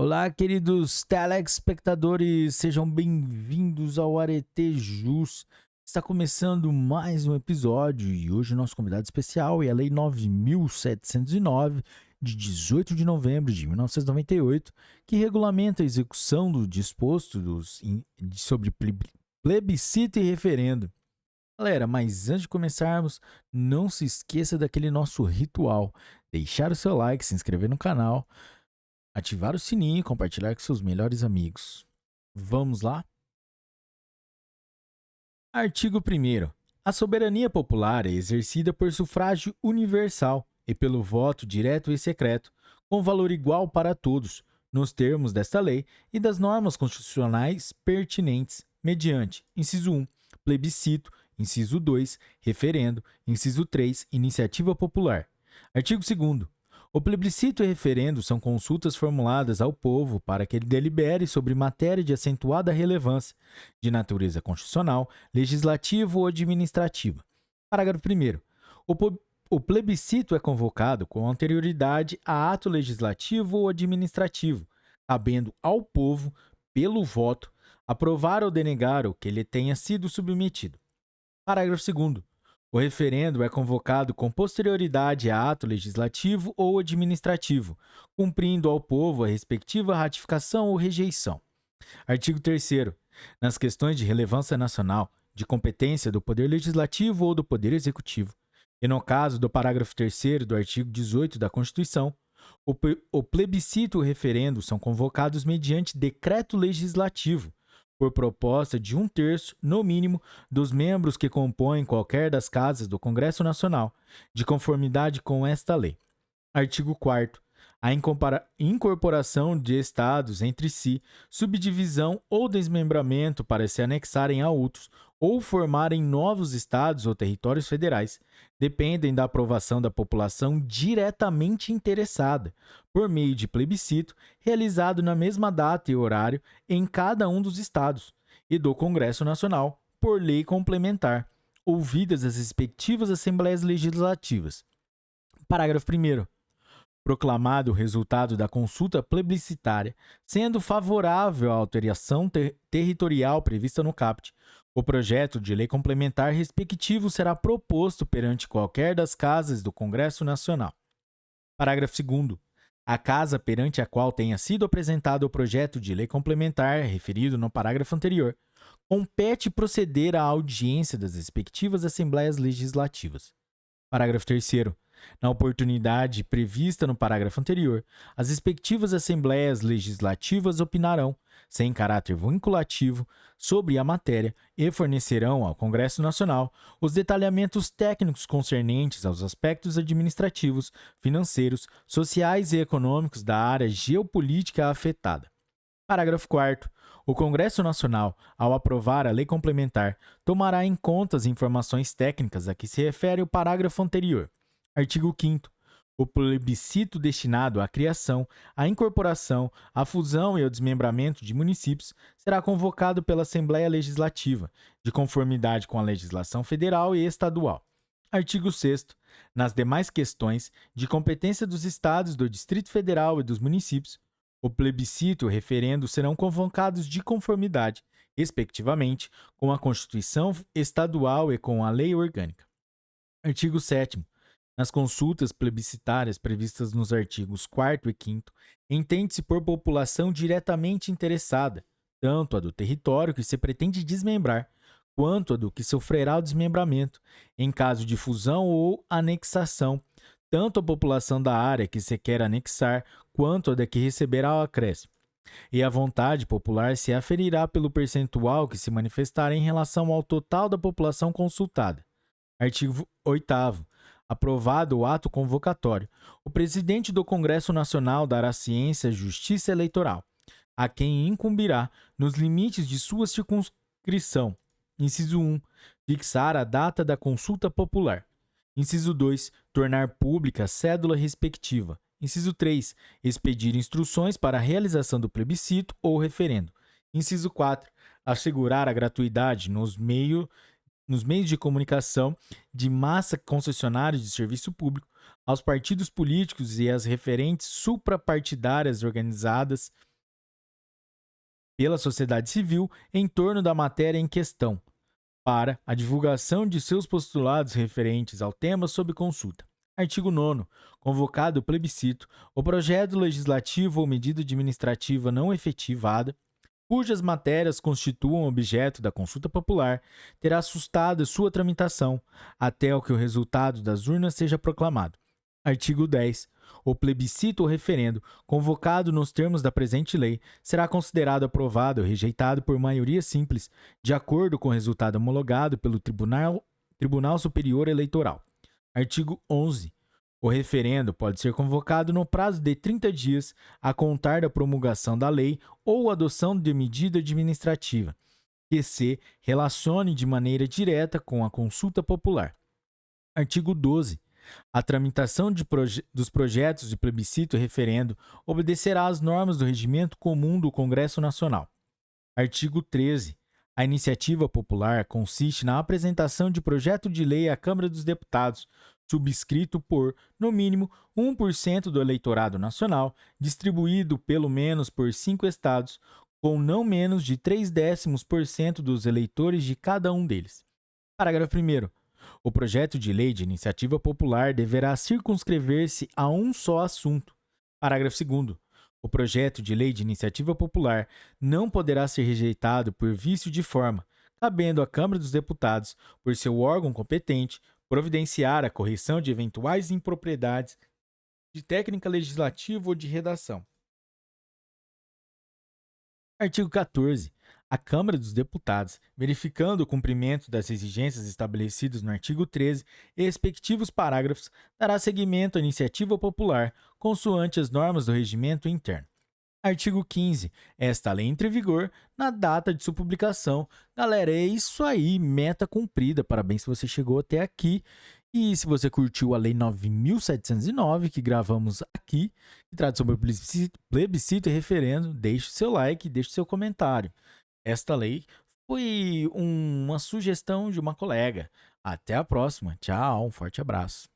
Olá, queridos telespectadores, sejam bem-vindos ao Arete Jus. Está começando mais um episódio e hoje o nosso convidado especial é a Lei 9.709, de 18 de novembro de 1998, que regulamenta a execução do disposto sobre plebiscito e referendo. Galera, mas antes de começarmos, não se esqueça daquele nosso ritual: deixar o seu like, se inscrever no canal, ativar o sininho e compartilhar com seus melhores amigos. Vamos lá? Artigo 1º. A soberania popular é exercida por sufrágio universal e pelo voto direto e secreto, com valor igual para todos, nos termos desta lei e das normas constitucionais pertinentes, mediante: inciso 1, plebiscito; inciso 2, referendo; inciso 3, iniciativa popular. Artigo 2º. O plebiscito e referendo são consultas formuladas ao povo para que ele delibere sobre matéria de acentuada relevância, de natureza constitucional, legislativa ou administrativa. Parágrafo 1º. O plebiscito é convocado com anterioridade a ato legislativo ou administrativo, cabendo ao povo, pelo voto, aprovar ou denegar o que lhe tenha sido submetido. Parágrafo 2º. O referendo é convocado com posterioridade a ato legislativo ou administrativo, cumprindo ao povo a respectiva ratificação ou rejeição. Artigo 3º. Nas questões de relevância nacional, de competência do Poder Legislativo ou do Poder Executivo, e no caso do parágrafo 3º do artigo 18 da Constituição, o plebiscito e o referendo são convocados mediante decreto legislativo, por proposta de 1/3, no mínimo, dos membros que compõem qualquer das casas do Congresso Nacional, de conformidade com esta lei. Artigo 4º. A incorporação de estados entre si, subdivisão ou desmembramento para se anexarem a outros ou formarem novos estados ou territórios federais, dependem da aprovação da população diretamente interessada, por meio de plebiscito realizado na mesma data e horário em cada um dos estados, e do Congresso Nacional, por lei complementar, ouvidas as respectivas assembleias legislativas. Parágrafo 1º. Proclamado o resultado da consulta plebiscitária, sendo favorável à alteração territorial prevista no caput, o projeto de lei complementar respectivo será proposto perante qualquer das casas do Congresso Nacional. Parágrafo 2º. A casa perante a qual tenha sido apresentado o projeto de lei complementar referido no parágrafo anterior, compete proceder à audiência das respectivas assembleias legislativas. Parágrafo 3º. Na oportunidade prevista no parágrafo anterior, as respectivas assembleias legislativas opinarão, sem caráter vinculativo, sobre a matéria e fornecerão ao Congresso Nacional os detalhamentos técnicos concernentes aos aspectos administrativos, financeiros, sociais e econômicos da área geopolítica afetada. Parágrafo 4º. O Congresso Nacional, ao aprovar a lei complementar, tomará em conta as informações técnicas a que se refere o parágrafo anterior. Artigo 5º. O plebiscito destinado à criação, à incorporação, à fusão e ao desmembramento de municípios será convocado pela Assembleia Legislativa, de conformidade com a legislação federal e estadual. Artigo 6º. Nas demais questões de competência dos estados, do Distrito Federal e dos municípios, o plebiscito e o referendo serão convocados de conformidade, respectivamente, com a Constituição Estadual e com a Lei Orgânica. Artigo 7º. Nas consultas plebiscitárias previstas nos artigos 4º e 5º, entende-se por população diretamente interessada, tanto a do território que se pretende desmembrar, quanto a do que sofrerá o desmembramento, em caso de fusão ou anexação, tanto a população da área que se quer anexar, quanto a da que receberá o acréscimo. E a vontade popular se aferirá pelo percentual que se manifestar em relação ao total da população consultada. Artigo 8º. Aprovado o ato convocatório, o presidente do Congresso Nacional dará ciência à Justiça Eleitoral, a quem incumbirá, nos limites de sua circunscrição: inciso 1, fixar a data da consulta popular; inciso 2, tornar pública a cédula respectiva; inciso 3, expedir instruções para a realização do plebiscito ou referendo; inciso 4, assegurar a gratuidade nos meios de comunicação de massa concessionários de serviço público, aos partidos políticos e às referentes suprapartidárias organizadas pela sociedade civil em torno da matéria em questão, para a divulgação de seus postulados referentes ao tema sob consulta. Artigo 9º. Convocado o plebiscito, o projeto legislativo ou medida administrativa não efetivada, cujas matérias constituam objeto da consulta popular, terá sustada sua tramitação, até que o resultado das urnas seja proclamado. Artigo 10. O plebiscito ou referendo, convocado nos termos da presente lei, será considerado aprovado ou rejeitado por maioria simples, de acordo com o resultado homologado pelo Tribunal Superior Eleitoral. Artigo 11. O referendo pode ser convocado no prazo de 30 dias a contar da promulgação da lei ou adoção de medida administrativa, que se relacione de maneira direta com a consulta popular. Artigo 12. A tramitação dos projetos de plebiscito e referendo obedecerá às normas do regimento comum do Congresso Nacional. Artigo 13. A iniciativa popular consiste na apresentação de projeto de lei à Câmara dos Deputados, subscrito por, no mínimo, 1% do eleitorado nacional, distribuído pelo menos por 5 estados, com não menos de 0,3% dos eleitores de cada um deles. Parágrafo 1º. O projeto de lei de iniciativa popular deverá circunscrever-se a um só assunto. Parágrafo 2º. O projeto de lei de iniciativa popular não poderá ser rejeitado por vício de forma, cabendo à Câmara dos Deputados, por seu órgão competente, providenciar a correção de eventuais impropriedades de técnica legislativa ou de redação. Artigo 14. A Câmara dos Deputados, verificando o cumprimento das exigências estabelecidas no artigo 13 e respectivos parágrafos, dará seguimento à iniciativa popular, consoante as normas do regimento interno. Artigo 15. Esta lei entra em vigor na data de sua publicação. Galera, é isso aí, meta cumprida. Parabéns se você chegou até aqui. E se você curtiu a Lei 9.709, que gravamos aqui, que trata sobre plebiscito e referendo, deixe seu like, deixe seu comentário. Esta lei foi uma sugestão de uma colega. Até a próxima. Tchau, um forte abraço.